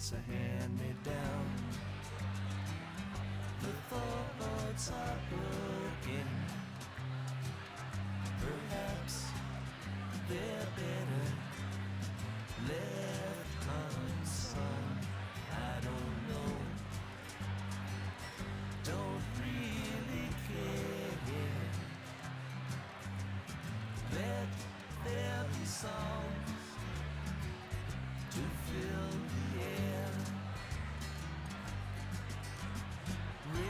it's a hand-me-down. The thoughts are broken. Perhaps they're better left unsung. I don't know. Don't really care. Let there be songs to fill the air. River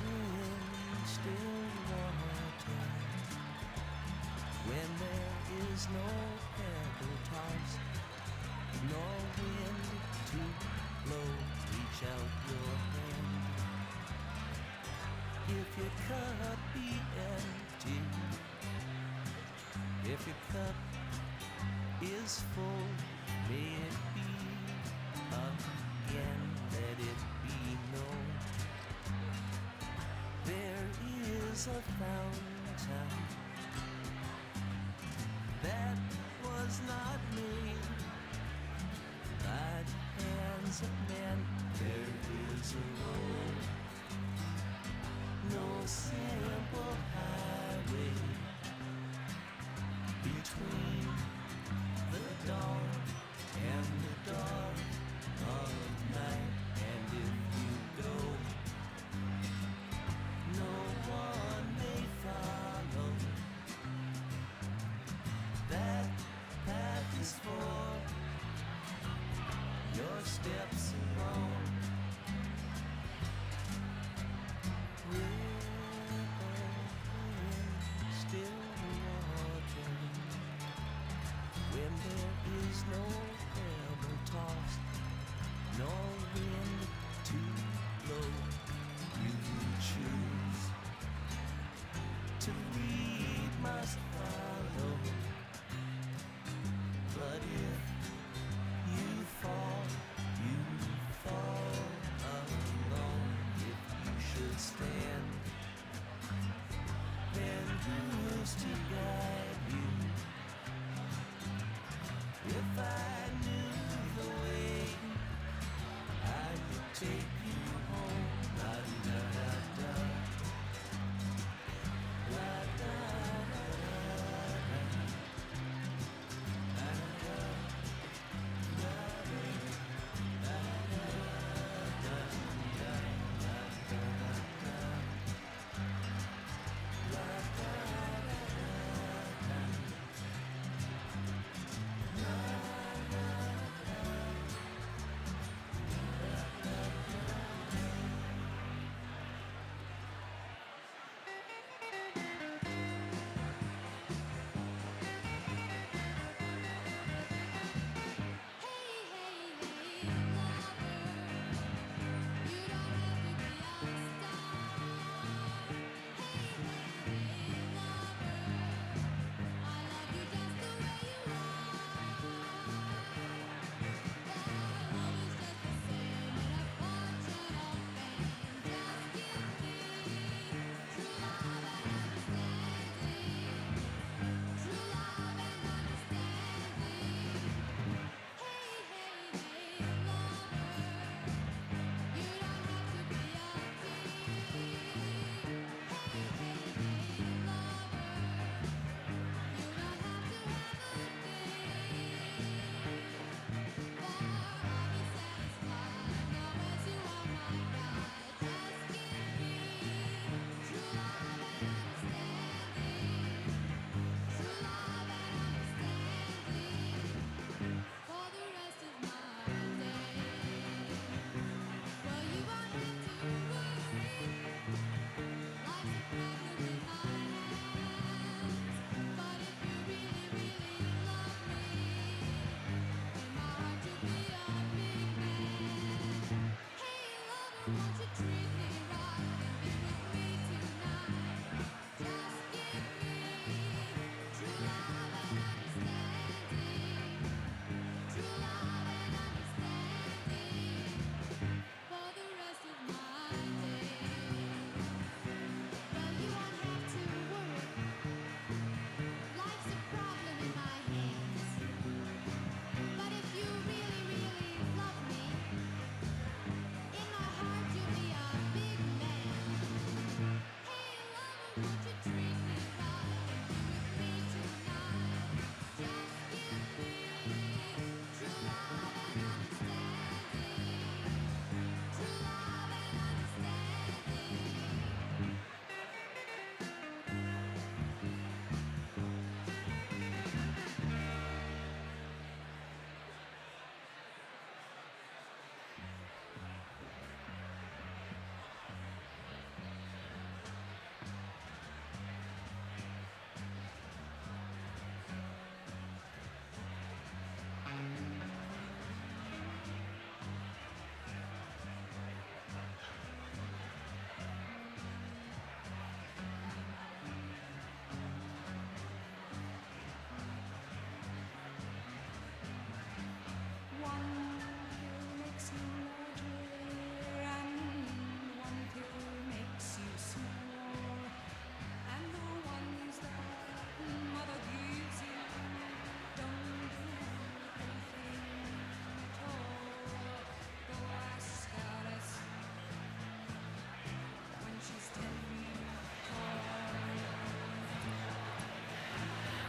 in still water, when there is no pebble toss, no wind to blow, reach out your hand. If your cup be empty, if your cup is full, may it be again, let it be known. There is a fountain that was not made by the hands of men. There is a road, no simple highway between the dawn and the dark of night. And if you go, no one may follow. That path is for your steps alone. River in still water, when there is no pebble tossed, no wind to blow, you choose to lead, must follow. But if you fall, you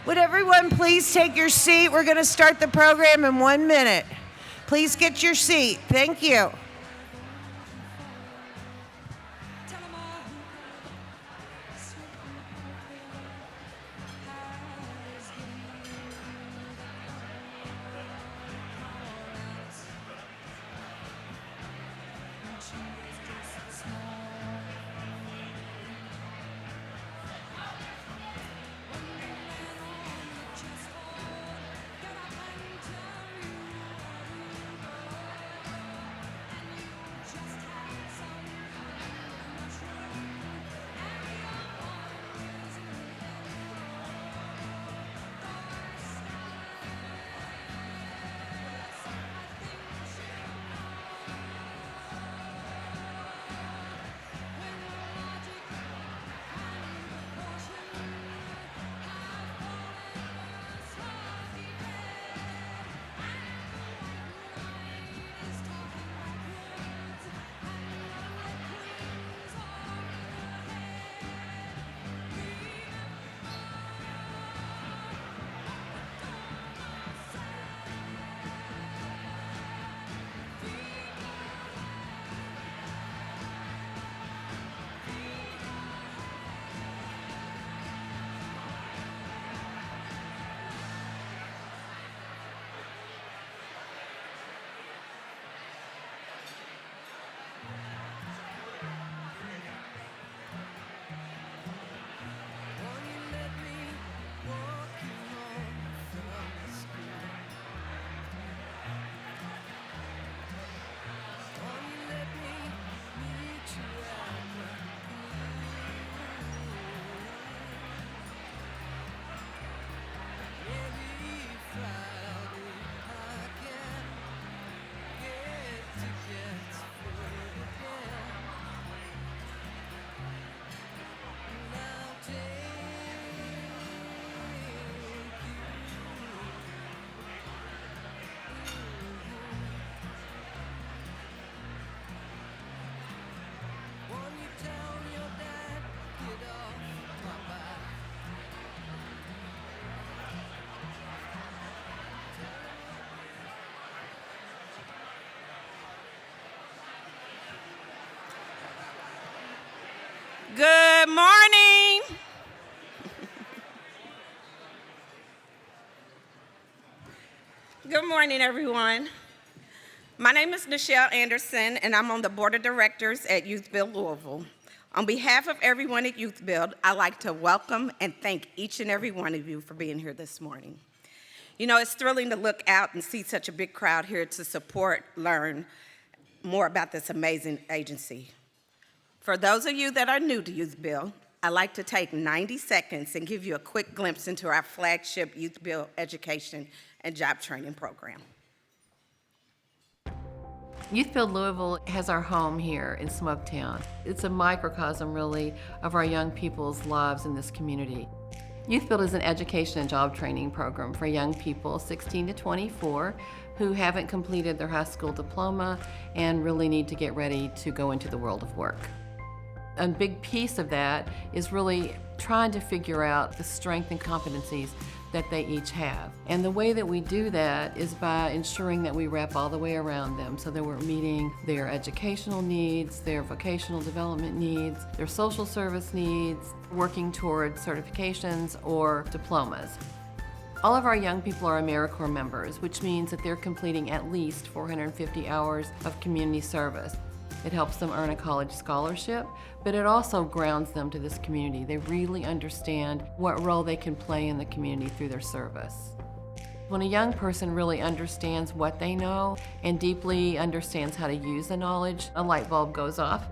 Would everyone please take your seat? We're going to start the program in 1 minute. Please get your seat. Thank you. Good morning. Good morning, everyone. My name is Nichelle Anderson, and I'm on the board of directors at YouthBuild Louisville. On behalf of everyone at YouthBuild, I'd like to welcome and thank each and every one of you for being here this morning. You know, it's thrilling to look out and see such a big crowd here to support, learn more about this amazing agency. For those of you that are new to YouthBuild, I'd like to take 90 seconds and give you a quick glimpse into our flagship YouthBuild education and job training program. YouthBuild Louisville has our home here in Smoketown. It's a microcosm, really, of our young people's lives in this community. YouthBuild is an education and job training program for young people 16 to 24 who haven't completed their high school diploma and really need to get ready to go into the world of work. A big piece of that is really trying to figure out the strengths and competencies that they each have. And the way that we do that is by ensuring that we wrap all the way around them so that we're meeting their educational needs, their vocational development needs, their social service needs, working towards certifications or diplomas. All of our young people are AmeriCorps members, which means that they're completing at least 450 hours of community service. It helps them earn a college scholarship, but it also grounds them to this community. They really understand what role they can play in the community through their service. When a young person really understands what they know and deeply understands how to use the knowledge, a light bulb goes off.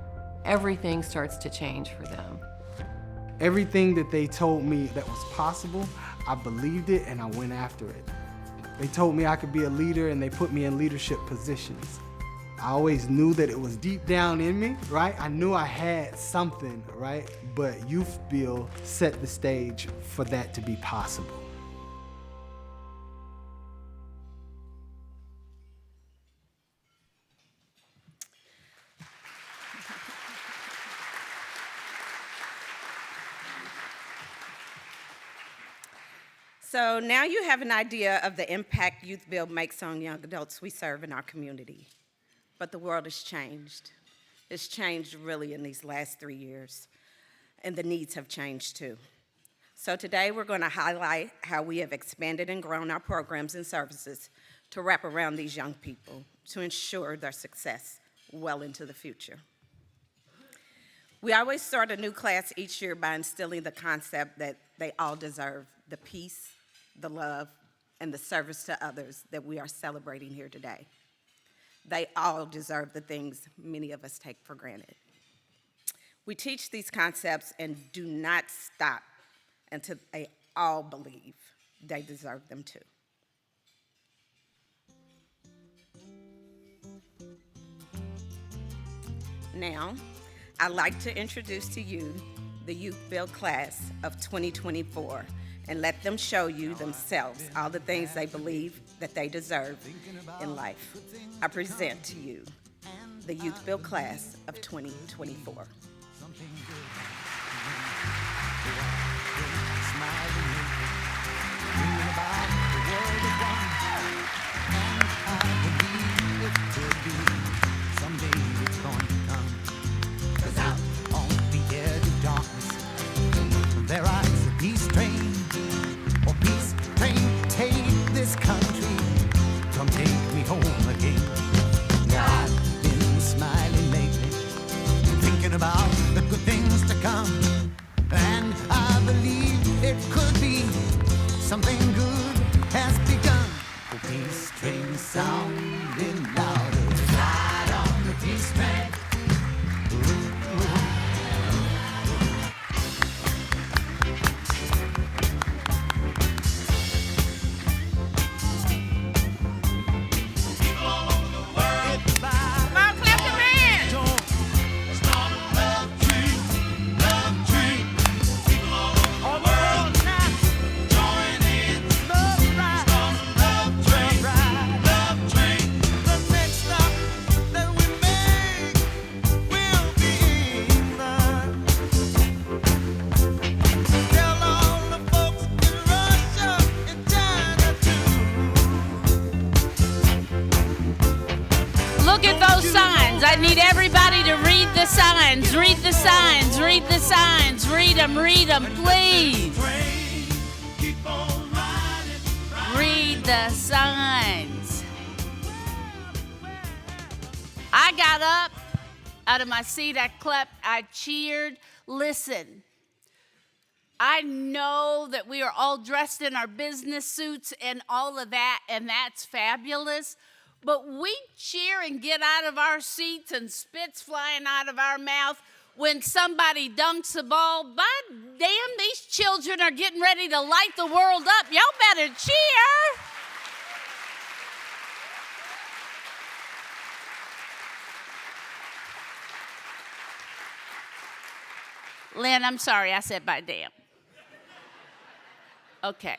Everything starts to change for them. Everything that they told me that was possible, I believed it and I went after it. They told me I could be a leader and they put me in leadership positions. I always knew that it was deep down in me, right? I knew I had something, right? But YouthBuild set the stage for that to be possible. So now you have an idea of the impact YouthBuild makes on young adults we serve in our community. But the world has changed. It's changed really in these last 3 years, and the needs have changed too. So today we're going to highlight how we have expanded and grown our programs and services to wrap around these young people to ensure their success well into the future. We always start a new class each year by instilling the concept that they all deserve the peace, the love, and the service to others that we are celebrating here today. They all deserve the things many of us take for granted. We teach these concepts and do not stop until they all believe they deserve them too. Now, I'd like to introduce to you the YouthBuild class of 2024 and let them show you themselves all the things they believe that they deserve in life. I present to you the YouthBuild class of 2024. There rides a peace train, oh peace train, take this country, come take me home again. I've been smiling lately, thinking about the good things to come, and I believe it could be something good has begun. Oh peace train sounding louder, ride on the peace train. Look at those signs. I need everybody to read the signs. Read the signs. Read the signs. Read them, please. Read the signs. I got up out of my seat. I clapped. I cheered. Listen, I know that we are all dressed in our business suits and all of that, and that's fabulous. But we cheer and get out of our seats and spit's flying out of our mouth when somebody dunks the ball. By damn, these children are getting ready to light the world up. Y'all better cheer. Lynn, I'm sorry I said by damn. Okay,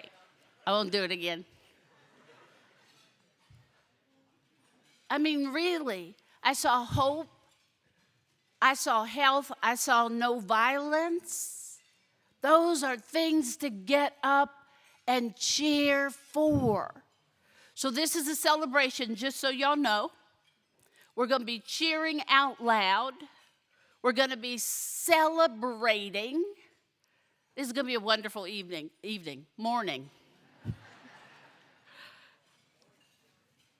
I won't do it again. I mean, really, I saw hope, I saw health, I saw no violence. Those are things to get up and cheer for. So this is a celebration, just so y'all know. We're going to be cheering out loud. We're going to be celebrating. This is going to be a wonderful morning.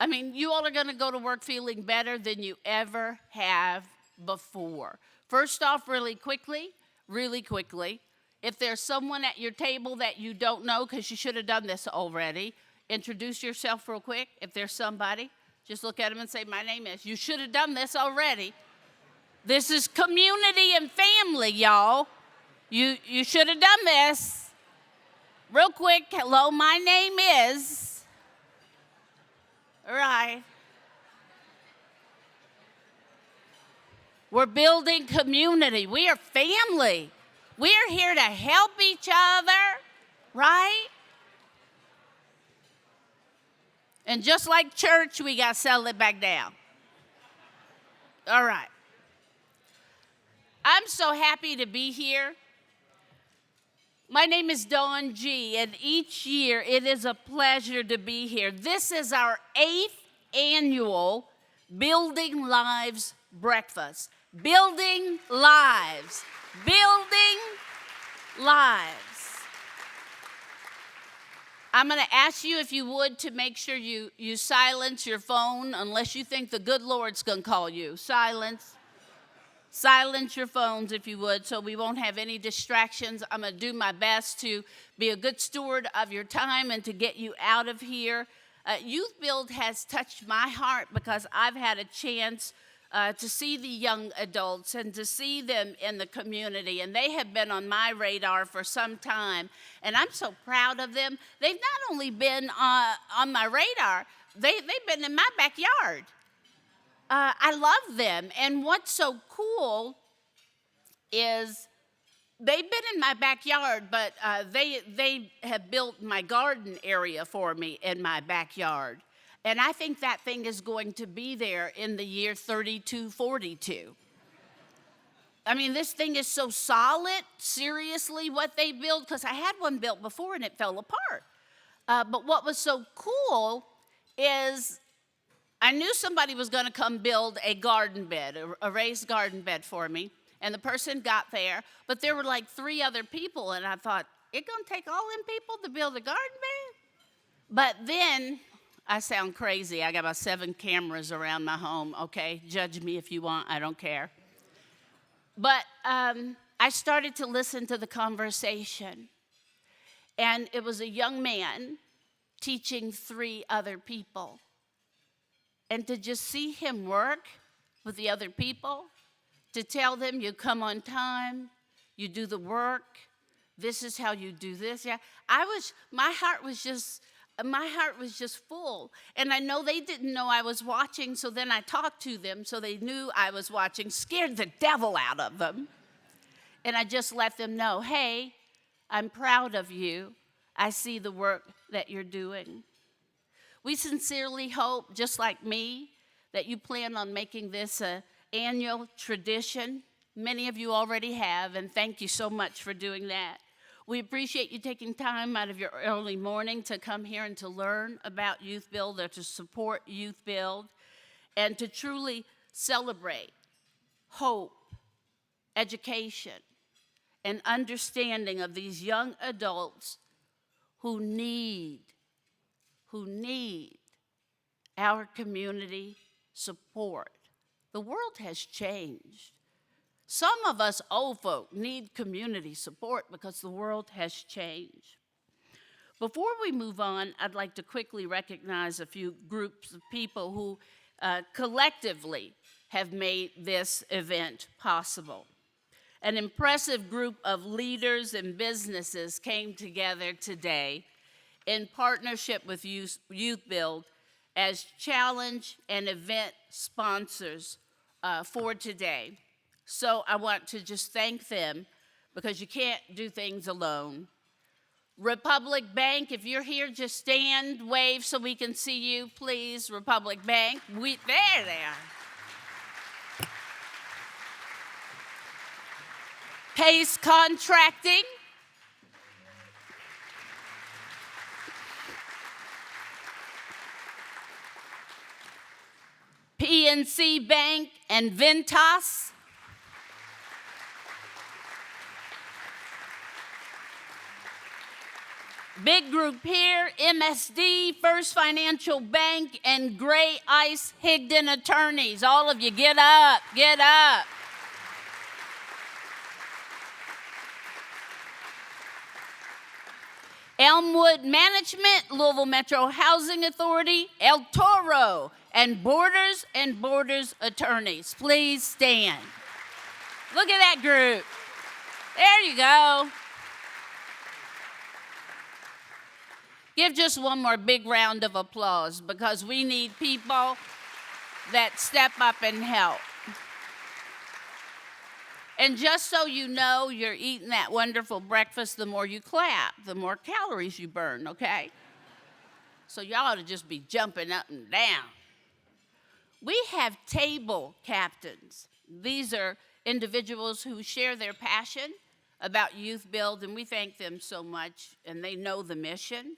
I mean, you all are going to go to work feeling better than you ever have before. First off, really quickly, if there's someone at your table that you don't know, because you should have done this already, introduce yourself real quick. If there's somebody, just look at them and say, my name is. You should have done this already. This is community and family, y'all. You should have done this. Real quick, hello, my name is. All right. We're building community. We are family. We're here to help each other, right? And just like church, we got to settle it back down. All right. I'm so happy to be here. My name is Dawn G., and each year it is a pleasure to be here. This is our 8th annual Building Lives Breakfast. Building lives. Building lives. I'm going to ask you, if you would, to make sure you silence your phone unless you think the good Lord's going to call you. Silence. Silence your phones, if you would, so we won't have any distractions. I'm going to do my best to be a good steward of your time and to get you out of here. YouthBuild has touched my heart because I've had a chance to see the young adults and to see them in the community, and they have been on my radar for some time, and I'm so proud of them. They've not only been on my radar, they've been in my backyard. I love them, and what's so cool is they've been in my backyard, but they have built my garden area for me in my backyard. And I think that thing is going to be there in the year 3242. I mean, this thing is so solid, seriously, what they built, because I had one built before and it fell apart. But what was so cool is I knew somebody was going to come build a garden bed, a raised garden bed for me. And the person got there, but there were like 3 other people, and I thought, it's going to take all them people to build a garden bed? But then, I sound crazy. I got about 7 cameras around my home, okay? Judge me if you want, I don't care. But I started to listen to the conversation, and it was a young man teaching 3 other people. And to just see him work with the other people, to tell them you come on time, you do the work, this is how you do this. Yeah, my heart was just full. And I know they didn't know I was watching, so then I talked to them so they knew I was watching, scared the devil out of them. And I just let them know, hey, I'm proud of you. I see the work that you're doing. We sincerely hope, just like me, that you plan on making this an annual tradition. Many of you already have, and thank you so much for doing that. We appreciate you taking time out of your early morning to come here and to learn about YouthBuild or to support YouthBuild and to truly celebrate hope, education, and understanding of these young adults who need our community support. The world has changed. Some of us old folk need community support because the world has changed. Before we move on, I'd like to quickly recognize a few groups of people who collectively have made this event possible. An impressive group of leaders and businesses came together today in partnership with YouthBuild as challenge and event sponsors for today. So I want to just thank them because you can't do things alone. Republic Bank, if you're here, just stand, wave so we can see you, please. Republic Bank, there they are. Pace Contracting. PNC Bank and Ventas. Big group here, MSD, First Financial Bank, and Gray Ice Higdon Attorneys. All of you, get up, get up. Elmwood Management, Louisville Metro Housing Authority, El Toro, and Borders Attorneys. Please stand. Look at that group. There you go. Give just one more big round of applause because we need people that step up and help. And just so you know, you're eating that wonderful breakfast, the more you clap, the more calories you burn, okay? So y'all ought to just be jumping up and down. We have table captains. These are individuals who share their passion about YouthBuild, and we thank them so much, and they know the mission.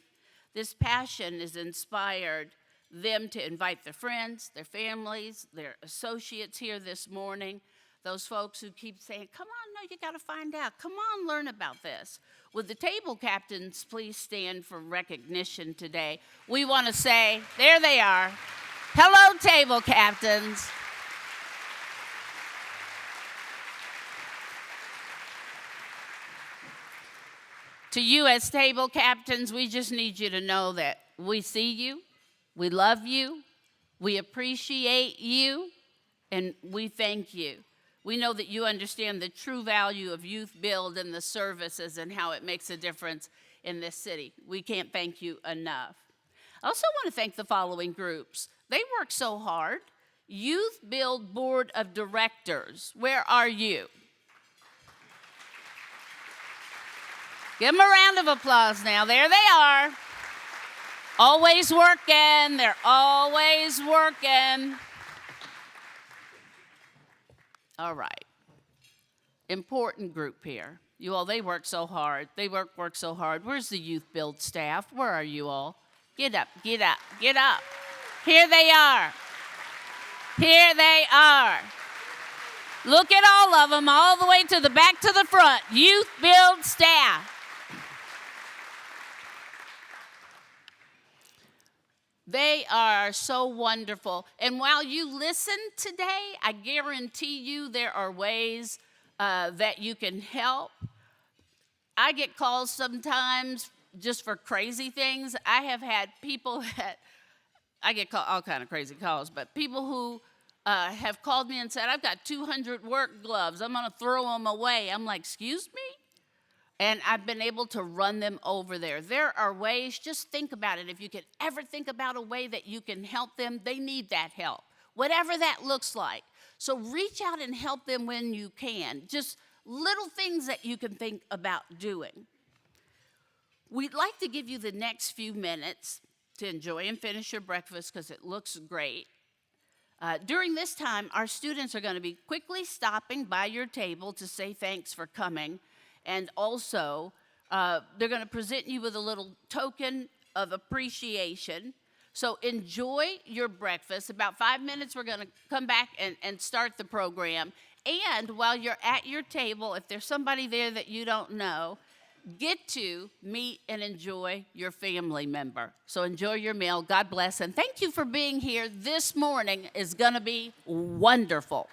This passion has inspired them to invite their friends, their families, their associates here this morning, those folks who keep saying, come on, no, you got to find out. Come on, learn about this. Would the table captains please stand for recognition today? We want to say, there they are. Hello, table captains. To you as table captains, we just need you to know that we see you, we love you, we appreciate you, and we thank you. We know that you understand the true value of YouthBuild and the services and how it makes a difference in this city. We can't thank you enough. I also want to thank the following groups. They work so hard. YouthBuild Board of Directors, where are you? Give them a round of applause now. There they are. Always working. They're always working. All right. Important group here. You all, they work so hard. They work so hard. Where's the YouthBuild staff? Where are you all? Get up, get up, get up. Here they are. Here they are. Look at all of them, all the way to the back to the front. YouthBuild staff. They are so wonderful. And while you listen today, I guarantee you there are ways that you can help. I get calls sometimes just for crazy things. I have had people that, I get all kind of crazy calls, but people who have called me and said, I've got 200 work gloves. I'm going to throw them away. I'm like, excuse me? And I've been able to run them over there. There are ways, just think about it. If you could ever think about a way that you can help them, they need that help, whatever that looks like. So reach out and help them when you can. Just little things that you can think about doing. We'd like to give you the next few minutes to enjoy and finish your breakfast because it looks great. During this time, our students are going to be quickly stopping by your table to say thanks for coming. And also, they're going to present you with a little token of appreciation. So enjoy your breakfast. About 5 minutes, we're going to come back and start the program. And while you're at your table, if there's somebody there that you don't know, get to meet and enjoy your family member. So enjoy your meal. God bless. And thank you for being here. This morning is going to be wonderful.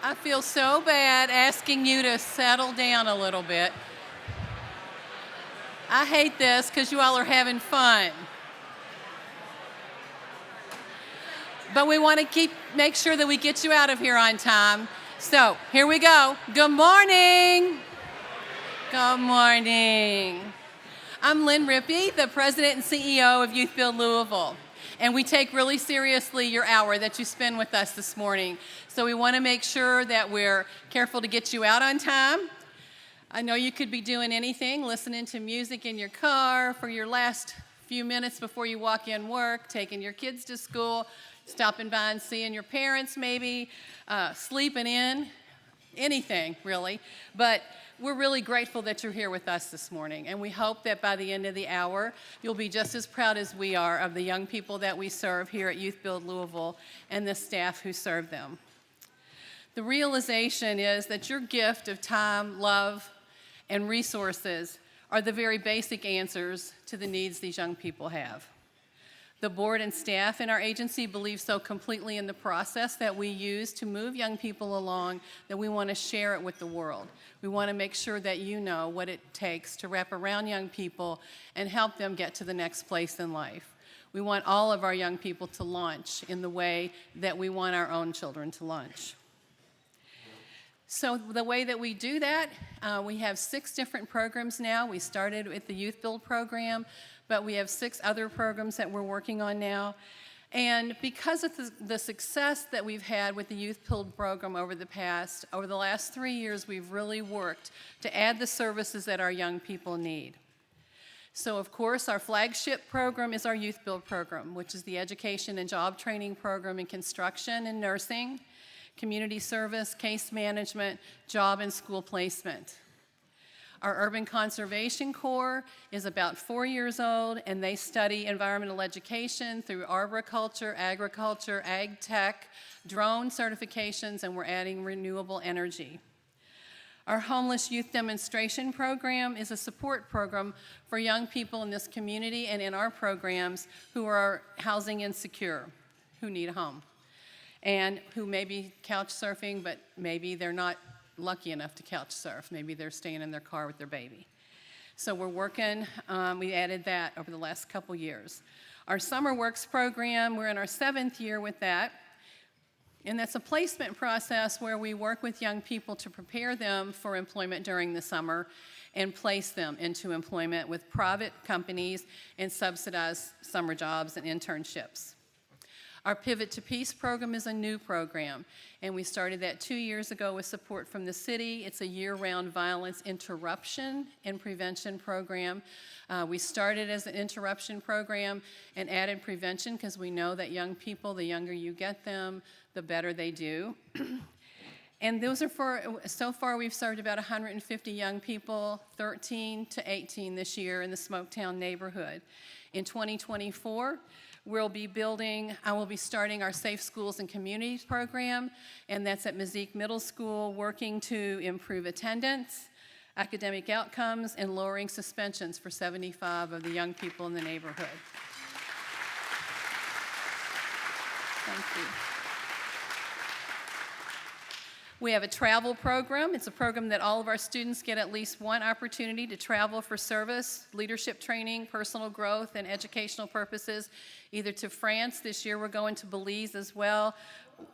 I feel so bad asking you to settle down a little bit. I hate this because you all are having fun. But we want to make sure that we get you out of here on time. So here we go. Good morning. Good morning. I'm Lynn Rippey, the president and CEO of YouthBuild Louisville. And we take really seriously your hour that you spend with us this morning. So we want to make sure that we're careful to get you out on time. I know you could be doing anything, listening to music in your car for your last few minutes before you walk in work, taking your kids to school, stopping by and seeing your parents maybe, sleeping in, anything really. But we're really grateful that you're here with us this morning, and we hope that by the end of the hour, you'll be just as proud as we are of the young people that we serve here at YouthBuild Louisville and the staff who serve them. The realization is that your gift of time, love, and resources are the very basic answers to the needs these young people have. The board and staff in our agency believe so completely in the process that we use to move young people along that we want to share it with the world. We want to make sure that you know what it takes to wrap around young people and help them get to the next place in life. We want all of our young people to launch in the way that we want our own children to launch. So the way that we do that, we have 6 different programs now. We started with the YouthBuild program, but we have 6 other programs that we're working on now. And because of the success that we've had with the YouthBuild program over the last 3 years, we've really worked to add the services that our young people need. So of course, our flagship program is our YouthBuild program, which is the education and job training program in construction and nursing, community service, case management, job and school placement. Our Urban Conservation Corps is about 4 years old, and they study environmental education through arboriculture, agriculture, ag tech, drone certifications, and we're adding renewable energy. Our Homeless Youth Demonstration Program is a support program for young people in this community and in our programs who are housing insecure, who need a home, and who may be couch surfing, but maybe they're not lucky enough to couch surf. Maybe they're staying in their car with their baby. So we're working, we added that over the last couple years. Our Summer Works program, we're in our 7th year with that. And that's a placement process where we work with young people to prepare them for employment during the summer and place them into employment with private companies and subsidized summer jobs and internships. Our Pivot to Peace program is a new program, and we started that 2 years ago with support from the city. It's a year-round violence interruption and prevention program. We started as an interruption program and added prevention because we know that young people, the younger you get them, the better they do. And those are so far we've served about 150 young people, 13 to 18 this year in the Smoketown neighborhood. In 2024, I will be starting our Safe Schools and Communities program, and that's at Mazik Middle School, working to improve attendance, academic outcomes, and lowering suspensions for 75 of the young people in the neighborhood. Thank you. We have a travel program. It's a program that all of our students get at least one opportunity to travel for service, leadership training, personal growth, and educational purposes, either to France. This year we're going to Belize as well,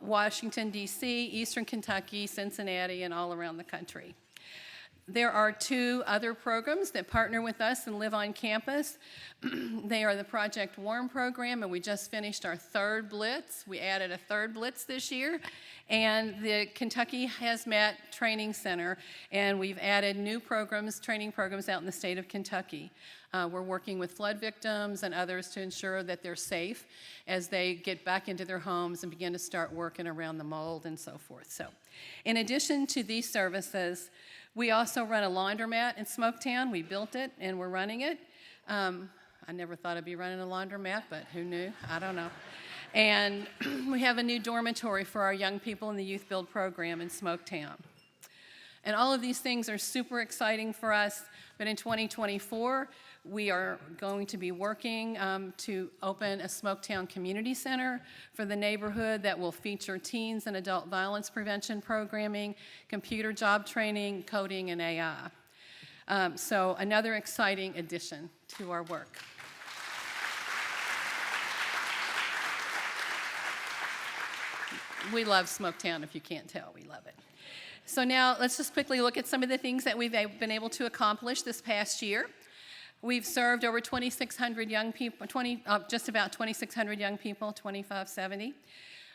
Washington, D.C., Eastern Kentucky, Cincinnati, and all around the country. There are 2 other programs that partner with us and live on campus. They are the Project Warm program, and we just finished our 3rd Blitz. We added a 3rd Blitz this year, and the Kentucky Hazmat Training Center, and we've added new programs, training programs out in the state of Kentucky. We're working with flood victims and others to ensure that they're safe as they get back into their homes and begin to start working around the mold and so forth. So, in addition to these services, we also run a laundromat in Smoketown. We built it and we're running it. I never thought I'd be running a laundromat, but who knew? I don't know. And we have a new dormitory for our young people in the YouthBuild program in Smoketown. And all of these things are super exciting for us, but in 2024, We are going to be working to open a Smoketown Community Center for the neighborhood that will feature teens and adult violence prevention programming, computer job training, coding, and AI. So another exciting addition to our work. We love Smoketown, if you can't tell, we love it. So now let's just quickly look at some of the things that we've been able to accomplish this past year. We've served over 2,600 young people, just about 2,600 young people, 2,570.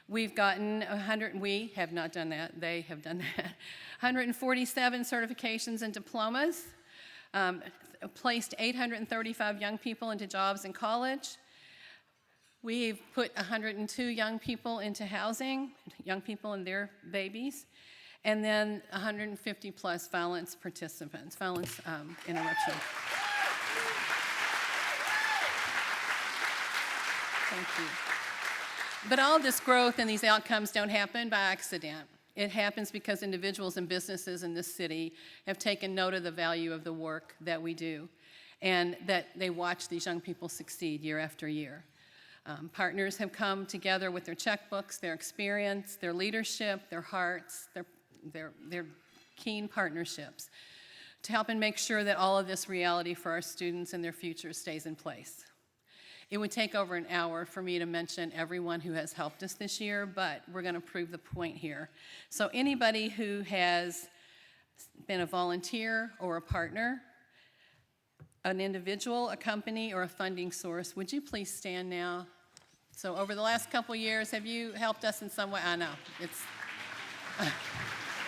We've gotten 100, we have not done that, they have done that, 147 certifications and diplomas, placed 835 young people into jobs in college. We've put 102 young people into housing, young people and their babies, and then 150 plus violence participants, violence interruption. Thank you. But all this growth and these outcomes don't happen by accident. It happens because individuals and businesses in this city have taken note of the value of the work that we do and that they watch these young people succeed year after year. Partners have come together with their checkbooks, their experience, their leadership, their hearts, their keen partnerships to help and make sure that all of this reality for our students and their future stays in place. It would take over an hour for me to mention everyone who has helped us this year, but we're going to prove the point here. So anybody who has been a volunteer or a partner, an individual, a company, or a funding source, would you please stand now? So over the last couple years, have you helped us in some way? I know, it's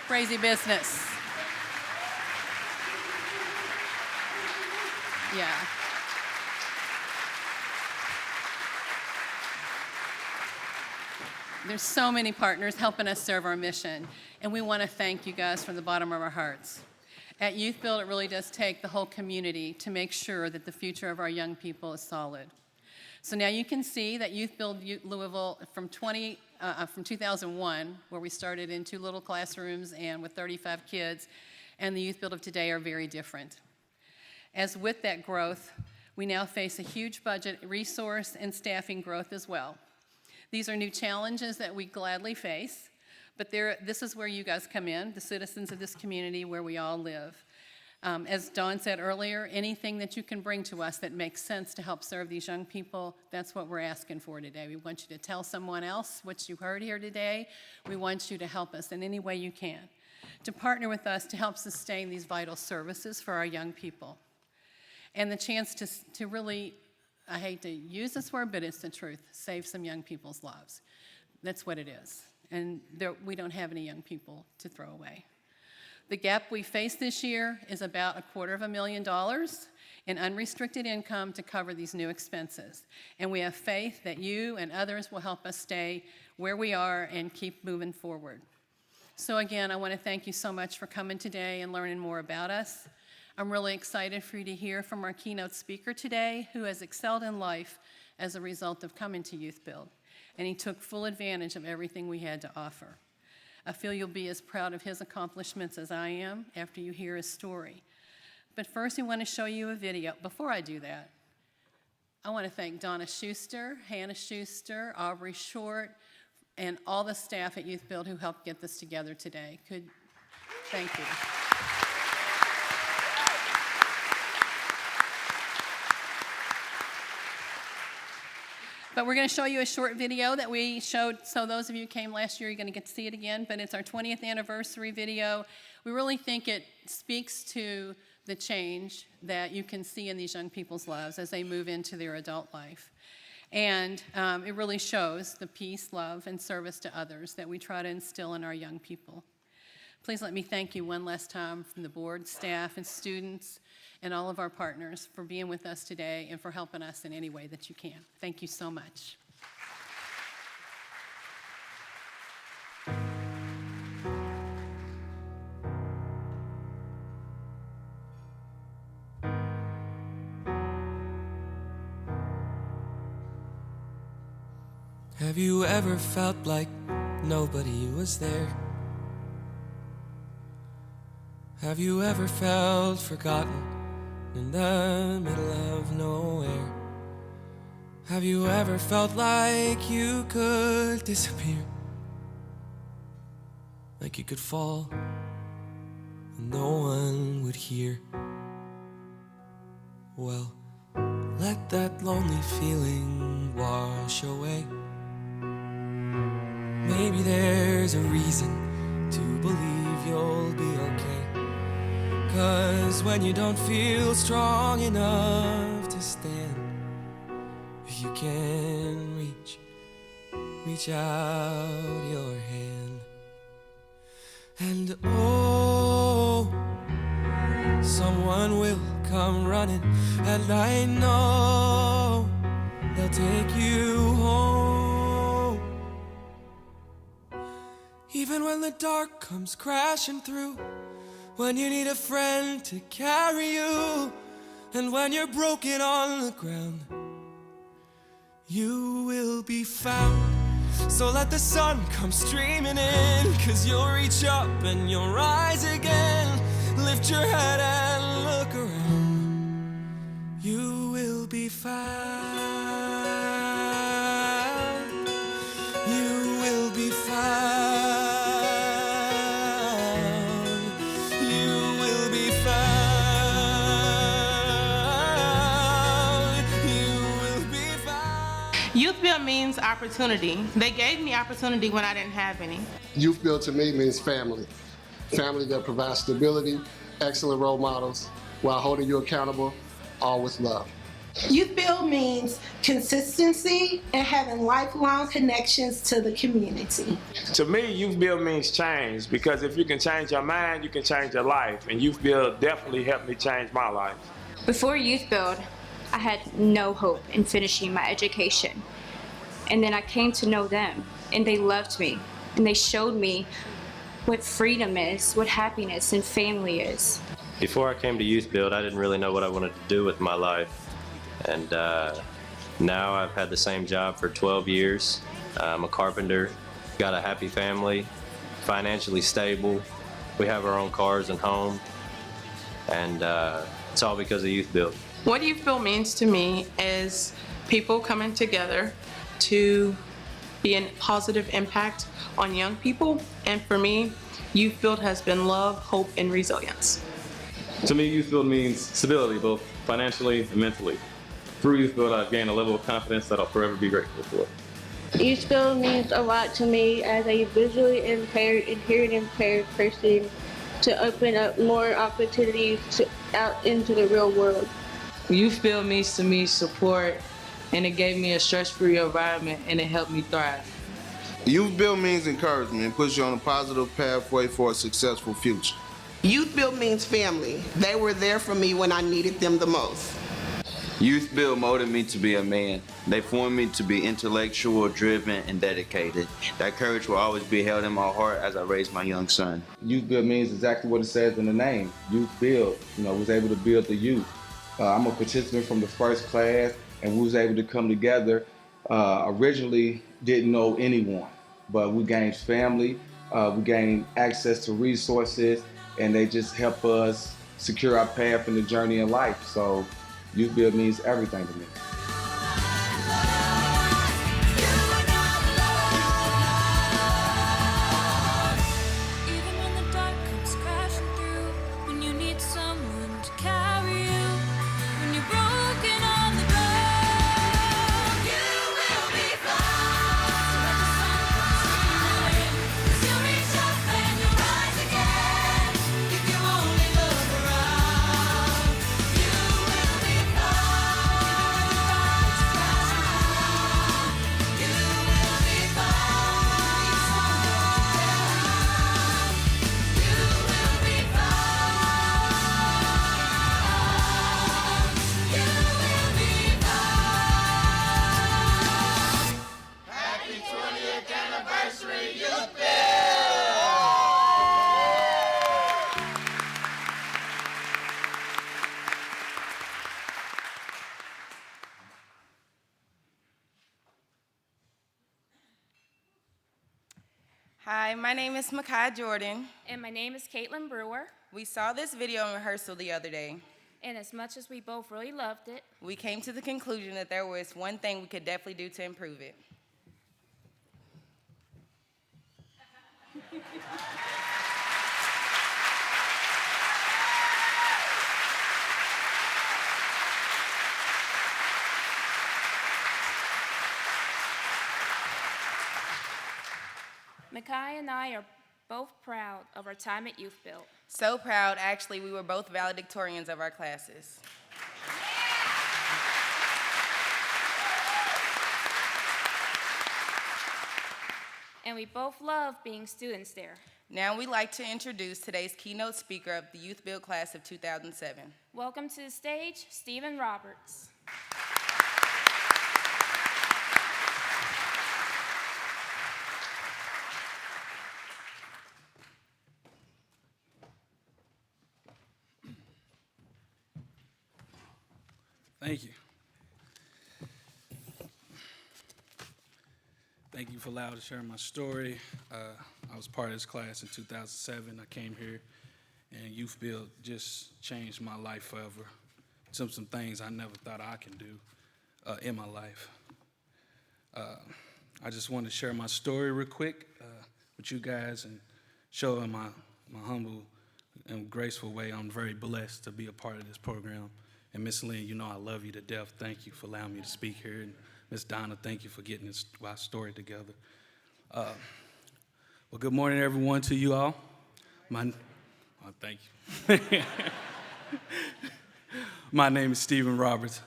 crazy business. Yeah. There's so many partners helping us serve our mission, and we want to thank you guys from the bottom of our hearts. At YouthBuild, it really does take the whole community to make sure that the future of our young people is solid. So now you can see that YouthBuild Louisville from 2001, where we started in 2 little classrooms and with 35 kids, and the YouthBuild of today are very different. As with that growth, we now face a huge budget, resource, and staffing growth as well. These are new challenges that we gladly face, but this is where you guys come in, the citizens of this community where we all live. As Dawn said earlier, anything that you can bring to us that makes sense to help serve these young people, that's what we're asking for today. We want you to tell someone else what you heard here today. We want you to help us in any way you can, to partner with us to help sustain these vital services for our young people. And the chance to really, I hate to use this word, but it's the truth, save some young people's lives. That's what it is. And we don't have any young people to throw away. The gap we face this year is about $250,000 in unrestricted income to cover these new expenses. And we have faith that you and others will help us stay where we are and keep moving forward. So again, I want to thank you so much for coming today and learning more about us. I'm really excited for you to hear from our keynote speaker today, who has excelled in life as a result of coming to YouthBuild. And he took full advantage of everything we had to offer. I feel you'll be as proud of his accomplishments as I am after you hear his story. But first, we want to show you a video. Before I do that, I want to thank Donna Schuster, Hannah Schuster, Aubrey Short, and all the staff at YouthBuild who helped get this together today. Thank you. But we're going to show you a short video that we showed, so those of you who came last year, you're going to get to see it again, but it's our 20th anniversary video. We really think it speaks to the change that you can see in these young people's lives as they move into their adult life. And it really shows the peace, love, and service to others that we try to instill in our young people. Please let me thank you one last time from the board, staff, and students, and all of our partners for being with us today and for helping us in any way that you can. Thank you so much. Have you ever felt like nobody was there? Have you ever felt forgotten in the middle of nowhere. Have you ever felt like you could disappear? Like you could fall and no one would hear? Well, let that lonely feeling wash away. Maybe there's a reason to believe you'll be okay. 'Cause when you don't feel strong enough to stand, if you can reach out your hand. And oh, someone will come running, and I know they'll take you home. Even when the dark comes crashing through, when you need a friend to carry you, and when you're broken on the ground, you will be found. So let the sun come streaming in, 'cause you'll reach up and you'll rise again. Lift your head and look around. You will be found. You will be found. You will be found. You will be found. YouthBuild means opportunity. They gave me opportunity when I didn't have any. YouthBuild to me means family. Family that provides stability, excellent role models, while holding you accountable, all with love. YouthBuild means consistency and having lifelong connections to the community. To me, YouthBuild means change, because if you can change your mind, you can change your life. And YouthBuild definitely helped me change my life. Before YouthBuild, I had no hope in finishing my education. And then I came to know them, and they loved me, and they showed me what freedom is, what happiness and family is. Before I came to YouthBuild, I didn't really know what I wanted to do with my life. And now I've had the same job for 12 years. I'm a carpenter, got a happy family, financially stable. We have our own cars and home. And it's all because of YouthBuild. What YouthBuild means to me is people coming together to be a positive impact on young people. And for me, YouthBuild has been love, hope, and resilience. To me, YouthBuild means stability, both financially and mentally. Through YouthBuild, I've gained a level of confidence that I'll forever be grateful for. YouthBuild means a lot to me as a visually impaired and hearing impaired person, to open up more opportunities out into the real world. YouthBuild means to me support, and it gave me a stress-free environment, and it helped me thrive. YouthBuild means encouragement and puts you on a positive pathway for a successful future. YouthBuild means family. They were there for me when I needed them the most. YouthBuild molded me to be a man. They formed me to be intellectual, driven, and dedicated. That courage will always be held in my heart as I raise my young son. YouthBuild means exactly what it says in the name. YouthBuild, was able to build the youth. I'm a participant from the first class, and we was able to come together. Originally didn't know anyone, but we gained family, we gained access to resources, and they just help us secure our path in the journey in life. So YouthBuild means everything to me. Hi, my name is Makai Jordan. And my name is Caitlin Brewer. We saw this video in rehearsal the other day. And as much as we both really loved it, we came to the conclusion that there was one thing we could definitely do to improve it. Micaiah and I are both proud of our time at YouthBuild. So proud, actually, we were both valedictorians of our classes. And we both love being students there. Now we'd like to introduce today's keynote speaker of the YouthBuild class of 2007. Welcome to the stage, Stephen Roberts. Thank you. Thank you for allowing me to share my story. I was part of this class in 2007. I came here, and YouthBuild just changed my life forever. Some things I never thought I can do in my life. I just wanted to share my story real quick with you guys and show in my humble and graceful way I'm very blessed to be a part of this program. And Miss Lynn, you know I love you to death. Thank you for allowing me to speak here. And Miss Donna, thank you for getting our story together. Well, good morning, everyone, to you all. Thank you. My name is Stephen Roberts.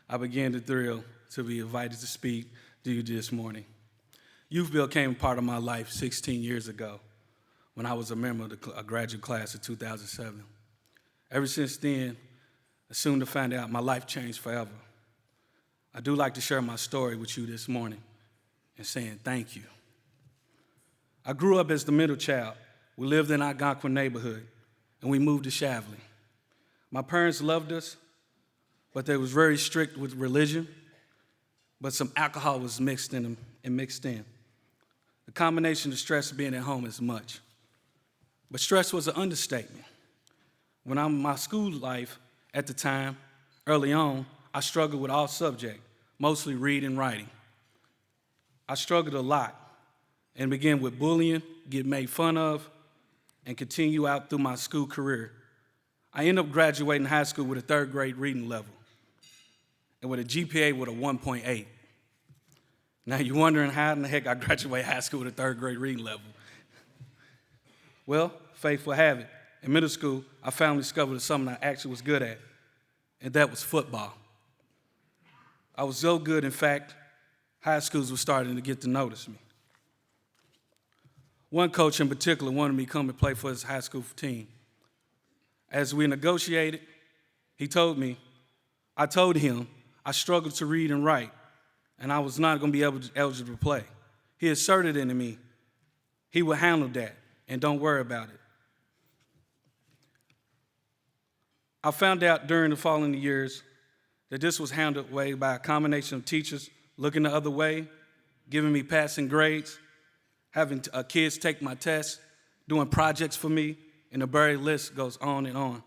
I began to thrill to be invited to speak to you this morning. YouthBuild came part of my life 16 years ago when I was a member of a graduate class of 2007. Ever since then, I soon to find out my life changed forever. I do like to share my story with you this morning and saying thank you. I grew up as the middle child. We lived in Algonquin neighborhood, and we moved to Shavley. My parents loved us, but they was very strict with religion, but some alcohol was mixed in. The combination of stress of being at home is much. But stress was an understatement. When I'm in my school life, at the time, early on, I struggled with all subjects, mostly reading and writing. I struggled a lot and began with bullying, get made fun of, and continue out through my school career. I ended up graduating high school with a third grade reading level and with a GPA with a 1.8. Now you're wondering how in the heck I graduated high school with a third grade reading level. Well, fate will have it. In middle school, I finally discovered something I actually was good at, and that was football. I was so good, in fact, high schools were starting to get to notice me. One coach in particular wanted me to come and play for his high school team. As we negotiated, I told him I struggled to read and write, and I was not going to be eligible to play. He asserted into me he would handle that, and don't worry about it. I found out during the following years that this was handled by a combination of teachers looking the other way, giving me passing grades, having kids take my tests, doing projects for me, and the very list goes on and on,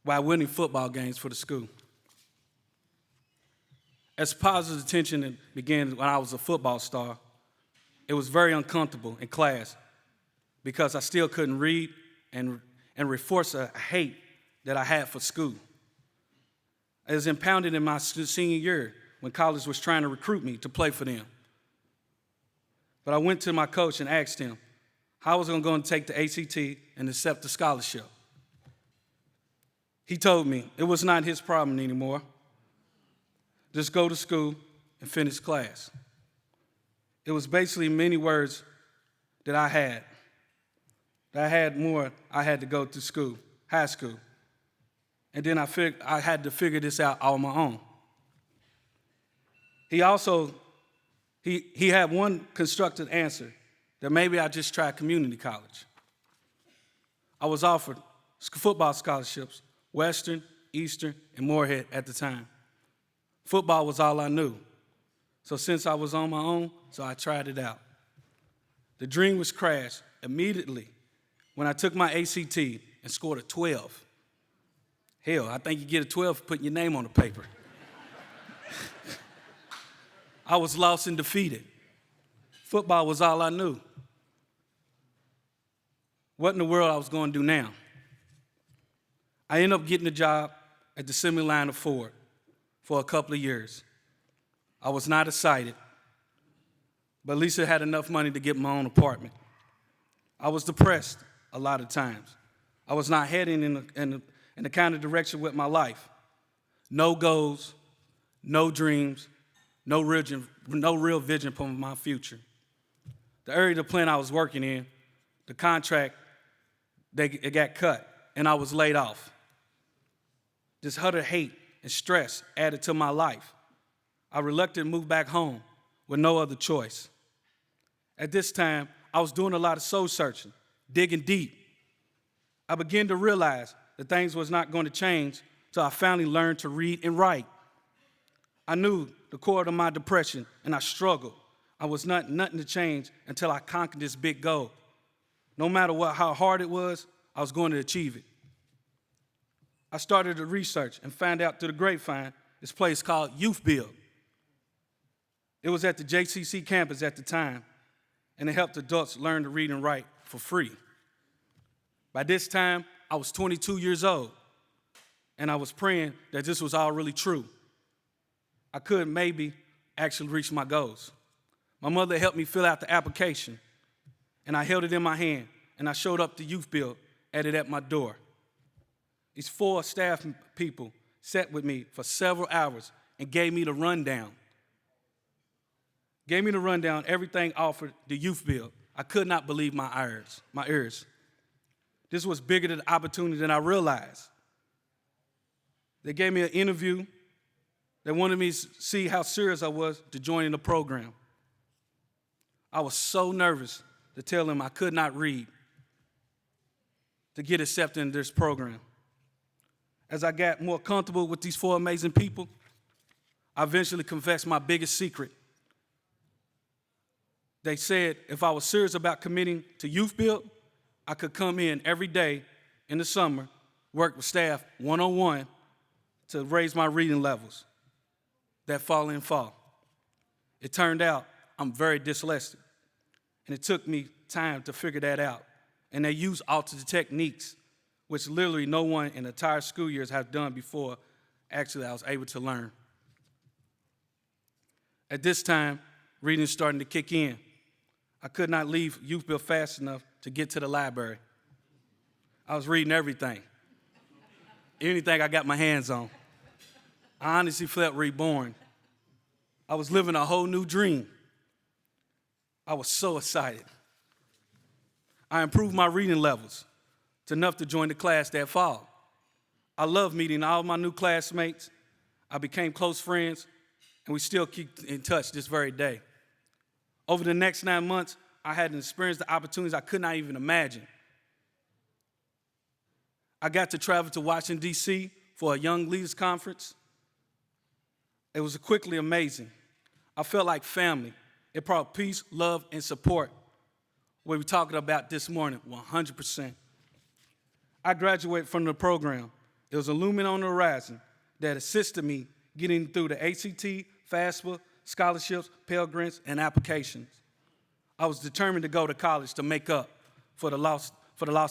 while winning football games for the school. As positive attention began when I was a football star, it was very uncomfortable in class because I still couldn't read and reinforce a hate that I had for school. It was impounded in my senior year when college was trying to recruit me to play for them. But I went to my coach and asked him how I was going to take the ACT and accept the scholarship. He told me it was not his problem anymore. Just go to school and finish class. It was basically many words that I had. I had to go to school, high school. And then I had to figure this out on my own. He had one constructive answer, that maybe I just try community college. I was offered football scholarships, Western, Eastern, and Moorhead at the time. Football was all I knew. So since I was on my own, so I tried it out. The dream was crashed immediately when I took my ACT and scored a 12. Hell, I think you get a 12 for putting your name on the paper. I was lost and defeated. Football was all I knew. What in the world I was going to do now? I ended up getting a job at the assembly line of Ford for a couple of years. I was not excited, but at least I had enough money to get my own apartment. I was depressed a lot of times. I was not heading in the kind of direction with my life. No goals, no dreams, no real vision for my future. The area of the plant I was working in, the contract, it got cut, and I was laid off. This utter hate and stress added to my life. I reluctantly moved back home with no other choice. At this time, I was doing a lot of soul searching, digging deep. I began to realize that things was not going to change till I finally learned to read and write. I knew the core of my depression, and I struggled. I was nothing to change until I conquered this big goal. No matter how hard it was, I was going to achieve it. I started to research and found out through the grapevine this place called YouthBuild. It was at the JCC campus at the time, and it helped adults learn to read and write for free. By this time, I was 22 years old, and I was praying that this was all really true. I could maybe actually reach my goals. My mother helped me fill out the application, and I held it in my hand, and I showed up to YouthBuild at my door. These 4 staff people sat with me for several hours and gave me the rundown. Everything offered the YouthBuild. I could not believe my ears. This was bigger than the opportunity than I realized. They gave me an interview. They wanted me to see how serious I was to join in the program. I was so nervous to tell them I could not read to get accepted in this program. As I got more comfortable with these 4 amazing people, I eventually confessed my biggest secret. They said if I was serious about committing to YouthBuild, I could come in every day in the summer, work with staff one-on-one to raise my reading levels that following fall. It turned out I'm very dyslexic, and it took me time to figure that out. And they used altered techniques, which literally no one in the entire school years have done before. Actually, I was able to learn. At this time, reading is starting to kick in. I could not leave YouthBuild fast enough to get to the library. I was reading everything, anything I got my hands on. I honestly felt reborn. I was living a whole new dream. I was so excited. I improved my reading levels to enough to join the class that fall. I loved meeting all my new classmates. I became close friends, and we still keep in touch this very day. Over the next 9 months, I had experienced the opportunities I could not even imagine. I got to travel to Washington, D.C. for a Young Leaders Conference. It was quickly amazing. I felt like family. It brought peace, love, and support. What we're talking about this morning, 100%. I graduated from the program. There was a looming on the horizon that assisted me getting through the ACT, FAFSA, scholarships, Pell Grants, and applications. I was determined to go to college to make up for the lost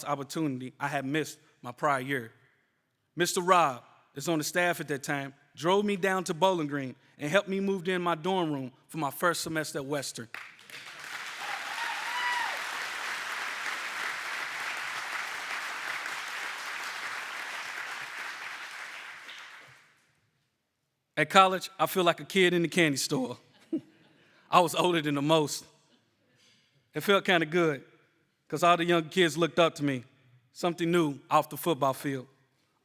opportunity I had missed my prior year. Mr. Rob, that's on the staff at that time, drove me down to Bowling Green and helped me move in my dorm room for my first semester at Western. At college, I feel like a kid in the candy store. I was older than the most. It felt kind of good because all the young kids looked up to me, something new off the football field.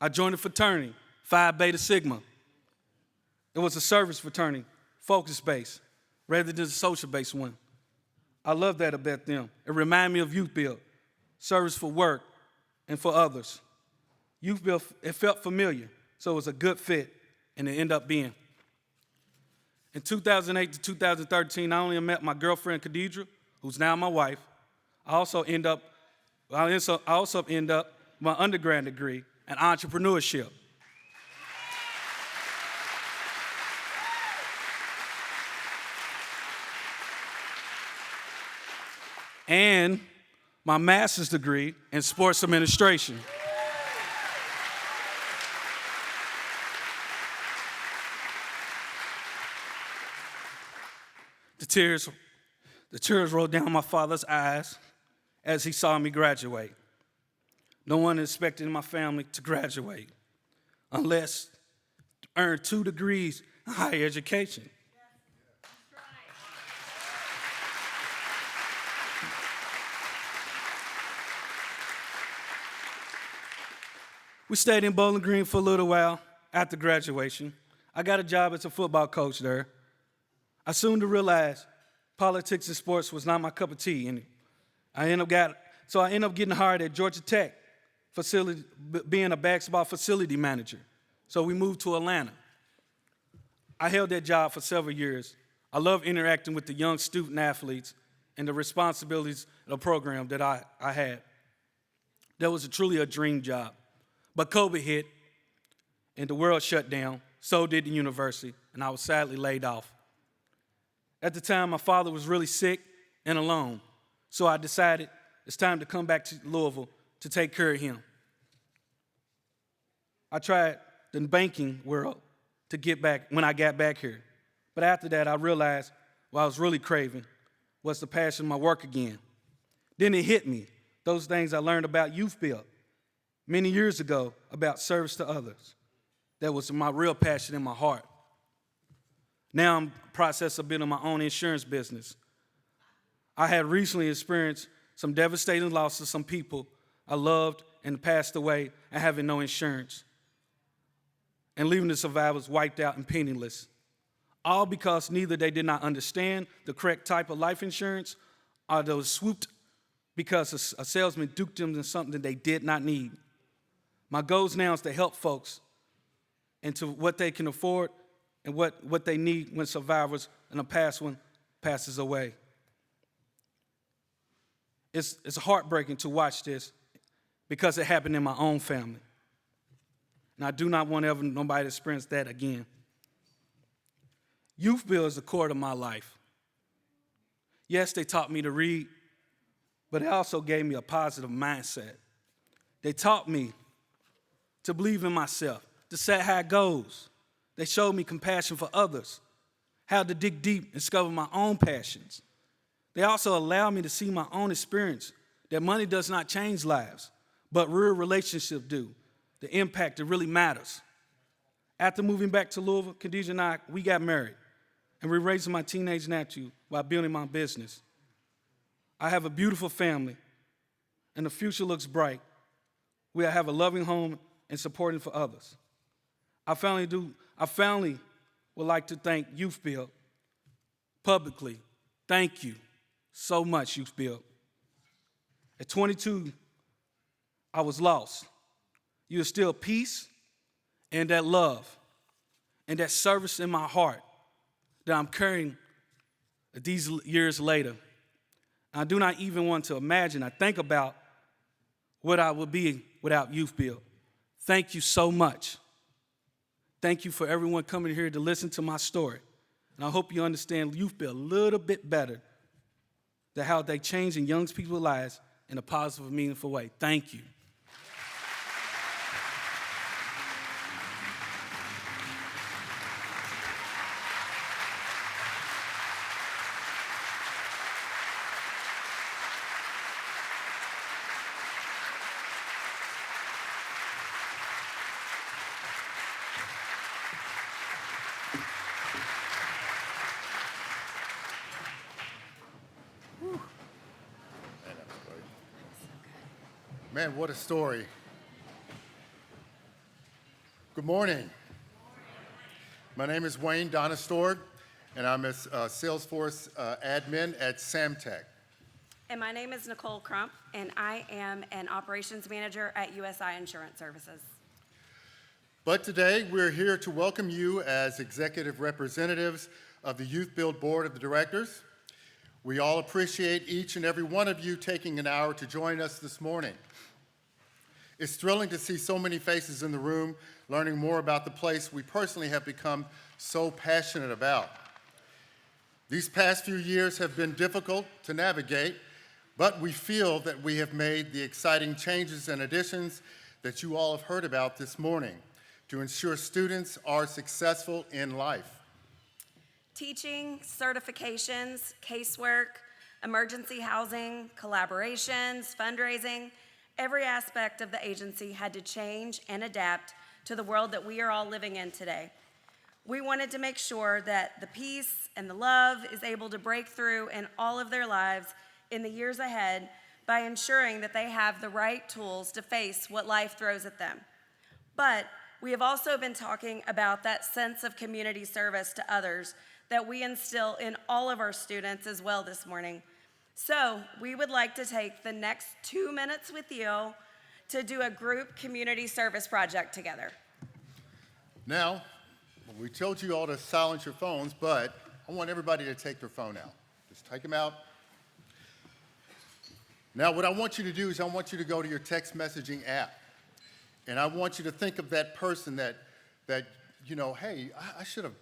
I joined a fraternity, Phi Beta Sigma. It was a service fraternity, focus-based, rather than a social-based one. I love that about them. It reminded me of YouthBuild, service for work and for others. YouthBuild, it felt familiar, so it was a good fit, and it ended up being. In 2008 to 2013, I only met my girlfriend, Khadidra, who's now my wife. I also end up my undergrad degree in entrepreneurship. and my master's degree in sports administration. The tears rolled down my father's eyes as he saw me graduate. No one expected in my family to graduate unless to earn 2 degrees in higher education. We stayed in Bowling Green for a little while after graduation. I got a job as a football coach there. I soon to realize politics and sports was not my cup of tea, and I ended up getting hired at Georgia Tech, being a basketball facility manager. So we moved to Atlanta. I held that job for several years. I love interacting with the young student athletes and the responsibilities of the program that I had. That was truly a dream job. But COVID hit, and the world shut down. So did the university, and I was sadly laid off. At the time, my father was really sick and alone, so I decided it's time to come back to Louisville to take care of him. I tried the banking world to get back when I got back here, but after that, I realized what I was really craving was the passion of my work again. Then it hit me, those things I learned about YouthBuild many years ago about service to others. That was my real passion in my heart. Now I'm in the process of building my own insurance business. I had recently experienced some devastating losses, some people I loved and passed away and having no insurance, and leaving the survivors wiped out and penniless. All because neither they did not understand the correct type of life insurance, or they were swooped because a salesman duped them into something they did not need. My goal now is to help folks into what they can afford and what they need when survivors and a past one passes away. It's heartbreaking to watch this because it happened in my own family. And I do not want nobody to experience that again. YouthBuild is the core of my life. Yes, they taught me to read, but it also gave me a positive mindset. They taught me to believe in myself, to set high goals. They showed me compassion for others, how to dig deep and discover my own passions. They also allowed me to see my own experience, that money does not change lives, but real relationships do, the impact that really matters. After moving back to Louisville, Khadijah and I, we got married, and we're raising my teenage nephew while building my business. I have a beautiful family, and the future looks bright. We have a loving home and supporting for others. I finally would like to thank YouthBuild publicly. Thank you so much, YouthBuild. At 22, I was lost. You instilled peace and that love and that service in my heart that I'm carrying these years later. I do not even want to imagine. I think about what I would be without YouthBuild. Thank you so much. Thank you for everyone coming here to listen to my story. And I hope you understand YouthBuild a little bit better, that how they change in young people's lives in a positive, meaningful way. Thank you. Man, what a story. Good morning. My name is Wayne Donistord, and I'm a Salesforce admin at Samtec. And my name is Nicole Crump, and I am an operations manager at USI Insurance Services. But today, we're here to welcome you as executive representatives of the YouthBuild Board of Directors. We all appreciate each and every one of you taking an hour to join us this morning. It's thrilling to see so many faces in the room, learning more about the place we personally have become so passionate about. These past few years have been difficult to navigate, But we feel that we have made the exciting changes and additions that you all have heard about this morning to ensure students are successful in life. Teaching, certifications, casework, emergency housing, collaborations, fundraising, every aspect of the agency had to change and adapt to the world that we are all living in today. We wanted to make sure that the peace and the love is able to break through in all of their lives in the years ahead by ensuring that they have the right tools to face what life throws at them. But we have also been talking about that sense of community service to others that we instill in all of our students as well this morning. So we would like to take the next 2 minutes with you to do a group community service project together. Now, we told you all to silence your phones, but I want everybody to take their phone out. Just take them out. Now, what I want you to do is I want you to go to your text messaging app, and I want you to think of that person that you know, hey, I should have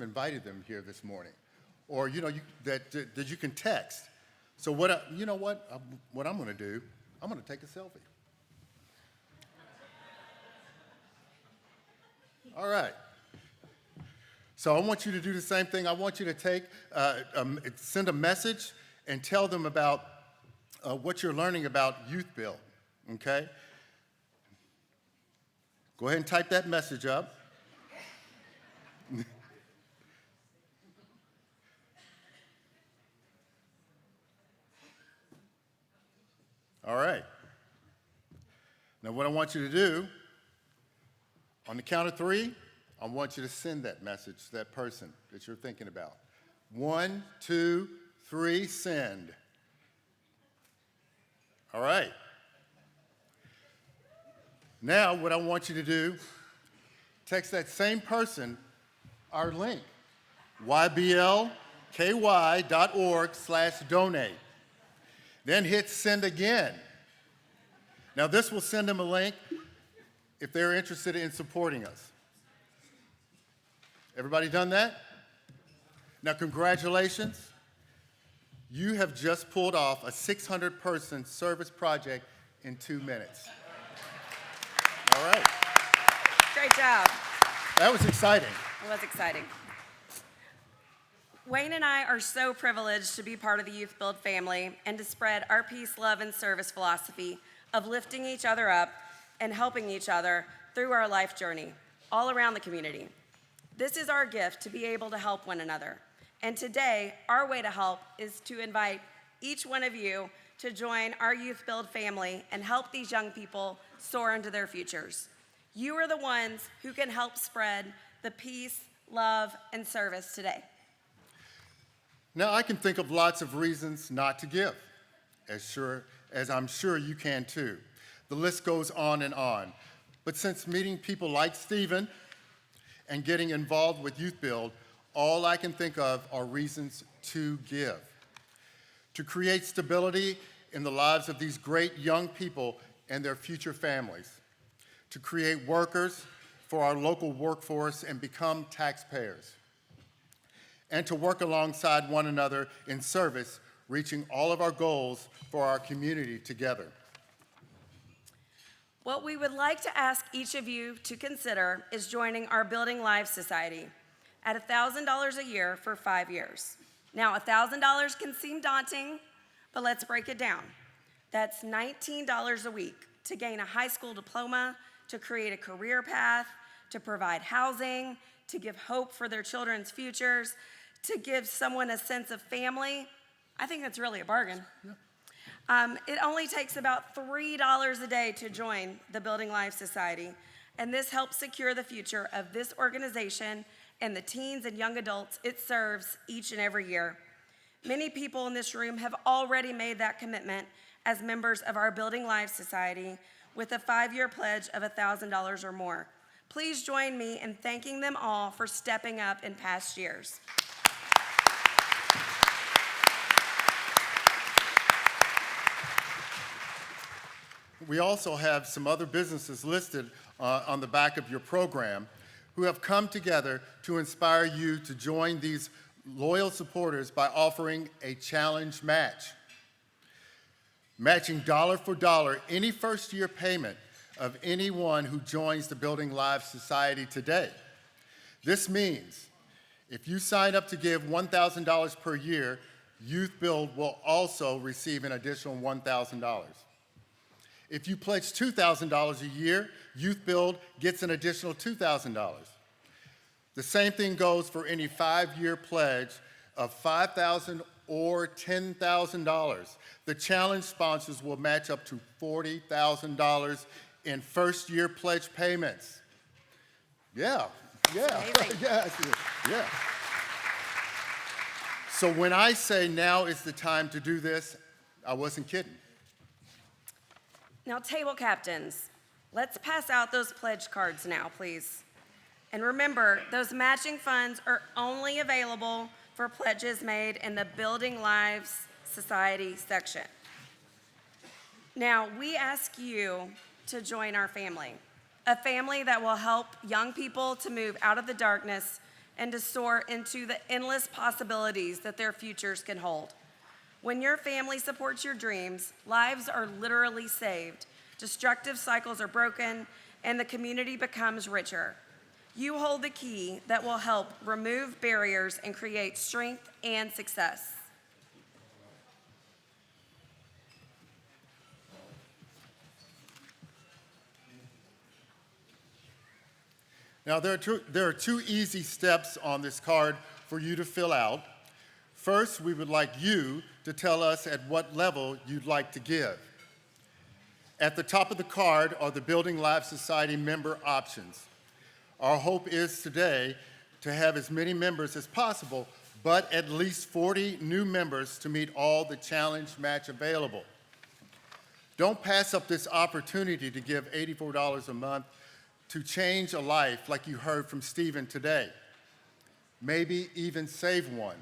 invited them here this morning, or you know, that you can text. So what I'm going to do, I'm going to take a selfie. All right. So I want you to do the same thing. I want you to send a message and tell them about what you're learning about YouthBuild, okay? Go ahead and type that message up. All right. Now what I want you to do, on the count of 3, I want you to send that message to that person that you're thinking about. 1, 2, 3, send. All right. Now, what I want you to do, text that same person our link, yblky.org/donate. Then hit send again. Now, this will send them a link if they're interested in supporting us. Everybody done that? Now, congratulations. You have just pulled off a 600-person service project in 2 minutes. All right. Great job. That was exciting. It was exciting. Wayne and I are so privileged to be part of the YouthBuild family and to spread our peace, love, and service philosophy of lifting each other up and helping each other through our life journey all around the community. This is our gift to be able to help one another. And today, our way to help is to invite each one of you to join our YouthBuild family and help these young people soar into their futures. You are the ones who can help spread the peace, love, and service today. Now, I can think of lots of reasons not to give, as I'm sure you can too. The list goes on and on. But since meeting people like Stephen and getting involved with YouthBuild, all I can think of are reasons to give. To create stability in the lives of these great young people and their future families. To create workers for our local workforce and become taxpayers. And to work alongside one another in service, reaching all of our goals for our community together. What we would like to ask each of you to consider is joining our Building Lives Society at $1,000 a year for 5 years. Now, $1,000 can seem daunting, but let's break it down. That's $19 a week to gain a high school diploma, to create a career path, to provide housing, to give hope for their children's futures, to give someone a sense of family. I think that's really a bargain. Yeah. It only takes about $3 a day to join the Building Life Society, and this helps secure the future of this organization and the teens and young adults it serves each and every year. Many people in this room have already made that commitment as members of our Building Life Society with a 5-year pledge of $1,000 or more. Please join me in thanking them all for stepping up in past years. We also have some other businesses listed on the back of your program who have come together to inspire you to join these loyal supporters by offering a challenge match. matching dollar for dollar any first-year payment of anyone who joins the Building Lives Society today. This means if you sign up to give $1,000 per year, YouthBuild will also receive an additional $1,000. If you pledge $2,000 a year, YouthBuild gets an additional $2,000. The same thing goes for any 5-year pledge of $5,000 or $10,000. The challenge sponsors will match up to $40,000 in first-year pledge payments. Yeah. Yes. Yeah. So when I say now is the time to do this, I wasn't kidding. Now, table captains, let's pass out those pledge cards now, please. And remember, those matching funds are only available for pledges made in the Building Lives Society section. Now, we ask you to join our family, a family that will help young people to move out of the darkness and to soar into the endless possibilities that their futures can hold. When your family supports your dreams, lives are literally saved, destructive cycles are broken, and the community becomes richer. You hold the key that will help remove barriers and create strength and success. Now, there are two easy steps on this card for you to fill out. First, we would like you to tell us at what level you'd like to give. At the top of the card are the Building Lives Society member options. Our hope is today to have as many members as possible, but at least 40 new members to meet all the challenge match available. Don't pass up this opportunity to give $84 a month to change a life like you heard from Stephen today. Maybe even save one.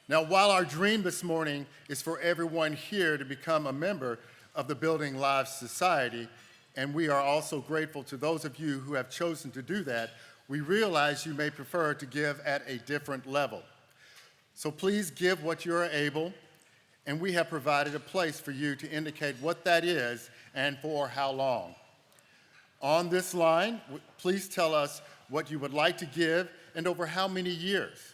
Now, while our dream this morning is for everyone here to become a member of the Building Lives Society, and we are also grateful to those of you who have chosen to do that, we realize you may prefer to give at a different level. So please give what you are able, and we have provided a place for you to indicate what that is and for how long. On this line, please tell us what you would like to give and over how many years.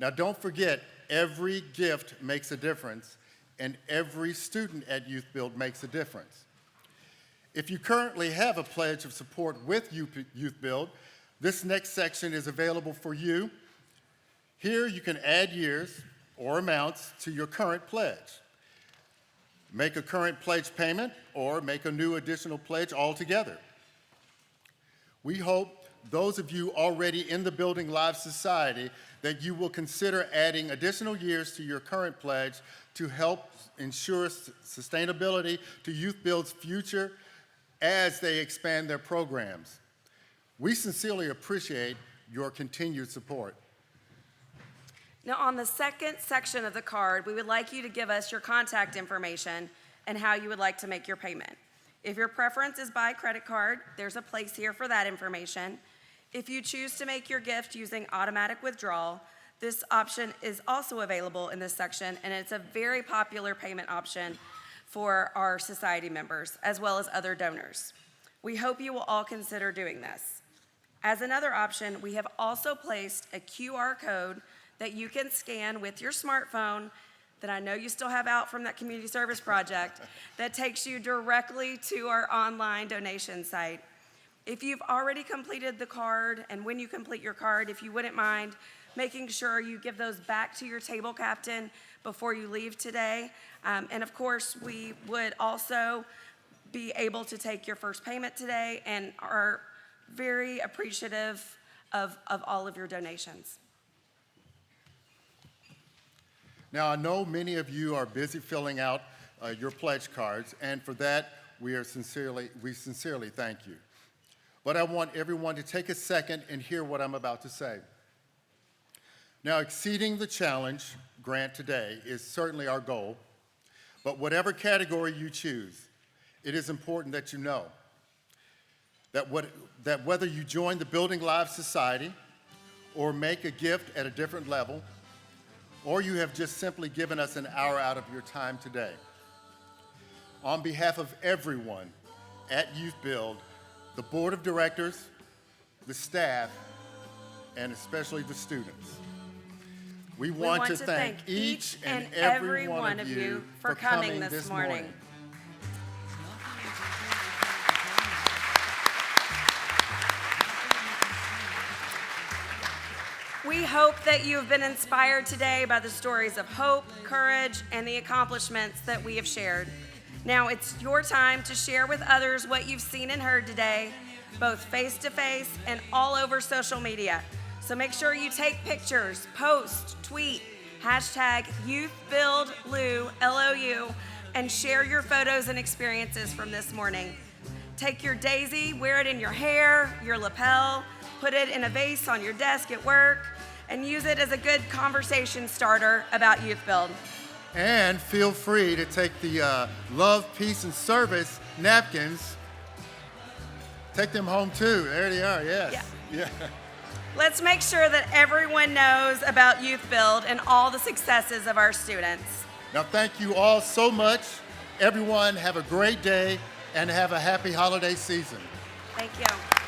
Now, don't forget, every gift makes a difference, and every student at YouthBuild makes a difference. If you currently have a pledge of support with YouthBuild, this next section is available for you. Here you can add years or amounts to your current pledge. Make a current pledge payment or make a new additional pledge altogether. We hope those of you already in the Building Lives Society that you will consider adding additional years to your current pledge to help ensure sustainability to YouthBuild's future as they expand their programs. We sincerely appreciate your continued support. Now, on the second section of the card, we would like you to give us your contact information and how you would like to make your payment. If your preference is by credit card, there's a place here for that information. If you choose to make your gift using automatic withdrawal, this option is also available in this section, and it's a very popular payment option for our society members, as well as other donors. We hope you will all consider doing this. As another option, we have also placed a QR code that you can scan with your smartphone that I know you still have out from that community service project that takes you directly to our online donation site. If you've already completed the card, and when you complete your card, if you wouldn't mind making sure you give those back to your table captain before you leave today. And of course, we would also be able to take your first payment today and are very appreciative of all of your donations. Now, I know many of you are busy filling out your pledge cards, and for that, we sincerely thank you. But I want everyone to take a second and hear what I'm about to say. Now, exceeding the challenge grant today is certainly our goal, but whatever category you choose, it is important that you know that whether you join the Building Lives Society or make a gift at a different level, or you have just simply given us an hour out of your time today, on behalf of everyone at YouthBuild, the board of directors, the staff, and especially the students, we want to thank each and every one of you for coming this morning. We hope that you have been inspired today by the stories of hope, courage, and the accomplishments that we have shared. Now it's your time to share with others what you've seen and heard today, both face-to-face and all over social media. So make sure you take pictures, post, tweet, hashtag YouthBuildLou, L-O-U, and share your photos and experiences from this morning. Take your daisy, wear it in your hair, your lapel, put it in a vase on your desk at work, and use it as a good conversation starter about YouthBuild. And feel free to take the Love, Peace, and Service napkins. Take them home too. There they are, yes. Yeah. Let's make sure that everyone knows about YouthBuild and all the successes of our students. Now thank you all so much. Everyone have a great day and have a happy holiday season. Thank you.